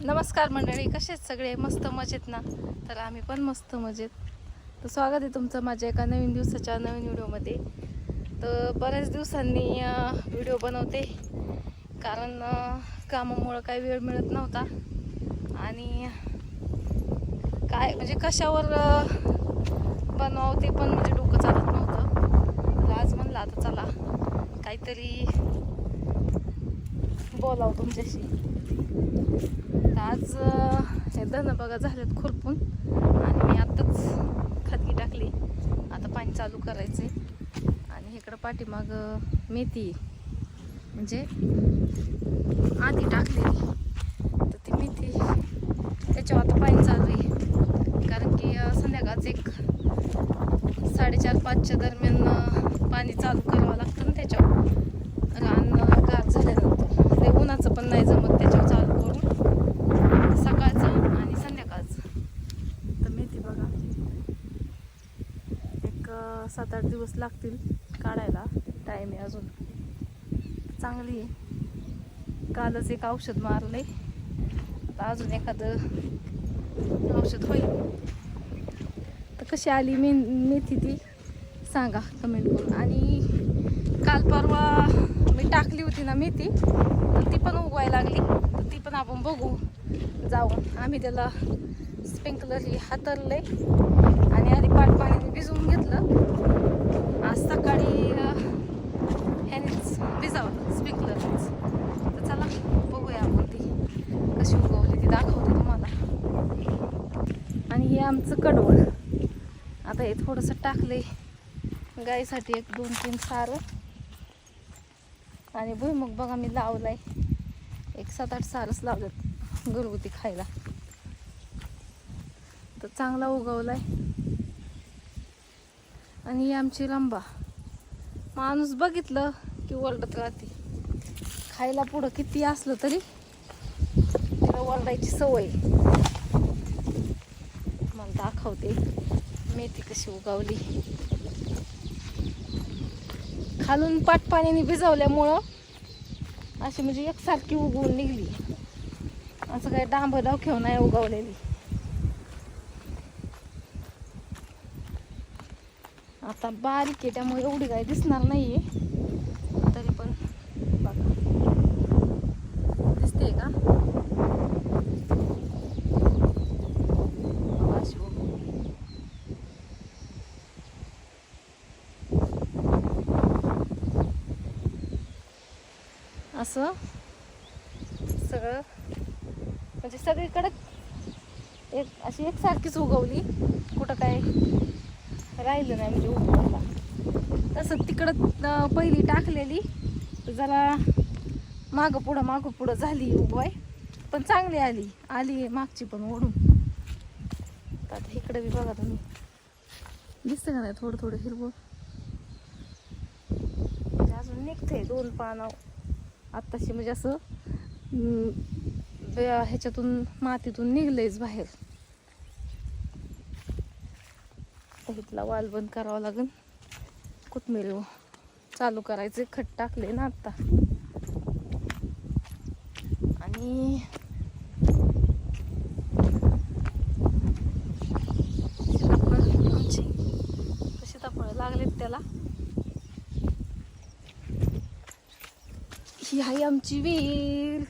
नमस्कार मंडळी, कसे आहेत सगळे? मस्त मजेत ना? तर आम्ही पण मस्त मजेत. तर स्वागत आहे तुमचं माझ्या एका नवीन दिवसाच्या नवीन व्हिडिओमध्ये. तर बऱ्याच दिवसांनी व्हिडिओ बनवते, कारण कामामुळं काही वेळ मिळत नव्हता आणि काय म्हणजे कशावर बनवावं ते पण म्हणजे डोकं चालत नव्हतं. तर आज म्हणलं आता चला काहीतरी बोलावं तुमच्याशी. आज हे धन बघा झालेत खुरपून आणि मी आत्ताच खतगी टाकली. आता पाणी चालू करायचे आणि इकडं पाठीमाग मेथी म्हणजे आधी टाकलेली, तर ती मेथी त्याच्यावर आता पाणी चालू आहे. कारण की संध्याकाळच एक 4:30-5च्या दरम्यान पाणी चालू करावं लागतं ना त्याच्यावर. रान गार झाल्यानंतर ते उन्हाचं पण नाही जमत त्याच्यावर चालू करून, सकाळचं आणि संध्याकाळचं. तर मेथी बघा एक 7-8 दिवस लागतील काढायला. टाईम आहे अजून, चांगली आहे. कालच एक औषध मारलंय, आता अजून एखादं औषध होईल. तर कशी आली मेथी ती सांगा कमेंट करून. आणि काल परवा मी टाकली होती ना मेथी, तर ती पण उगवायला लागली. तर ती पण आपण बघू जाऊन. आम्ही त्याला स्प्रिंकलर ही हातरलंय आणि आधी पाण्याने भिजवून घेतलं. आज सकाळी ह्यानेच भिजावलं स्प्रिंकलरनेच. तर चला बघूया आपण ती कशी उगवली, ती दाखवते तुम्हाला. आणि हे आमचं कडवळ. आता हे थोडंसं टाकले गाईसाठी 1-2-3 सारं. आणि भुईमुग बघा मी लावलाय, एक 7-8 सारच लावलेत घरगुती खायला. तर चांगला उगवलाय. आणि ही आमची रंबा. माणूस बघितलं की ओरडत राहते. खायला पुढं किती असलं तरी तिला ओरडायची सवय. मला दाखवते मेथी कशी उगवली. खालून पाण्याने भिजवल्यामुळं अशी म्हणजे एकसारखी उगवून निघली. असं काही डांबराव घेऊन नाही उगवलेली. आता बारीक आहे त्यामुळे एवढी काही दिसणार नाहीये, तरी पण बघा दिसते का? असं सगळं म्हणजे सगळीकडे एक अशी एकसारखीच उगवली, कुठं काय राहिलं नाही म्हणजे उगवायला. तसं तिकडं पहिली टाकलेली जरा मागं पुढं झाली उगवाय, पण चांगली आली मागची पण ओढून. आता इकडे बी बघा तुम्ही, दिसतं का नाही थोडं थोडं हिरवं. म्हणजे अजून निघते 2 पानं आत्ताशी, म्हणजे असं ह्याच्यातून मातीतून निघलंयच बाहेर. इथला वाल बंद करावा लागेल. कोथमीर चालू करायचे, खत टाकले ना आता. आणि सीताफळ लागलेत त्याला. ही आहे आमची विहीर.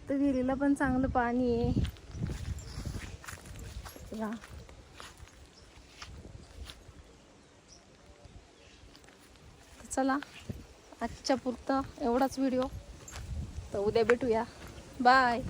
तर विहिरीला पण चांगलं पाणी आहे. चला आजच्या पुरता एवढाच व्हिडिओ. तर उद्या भेटूया. बाय.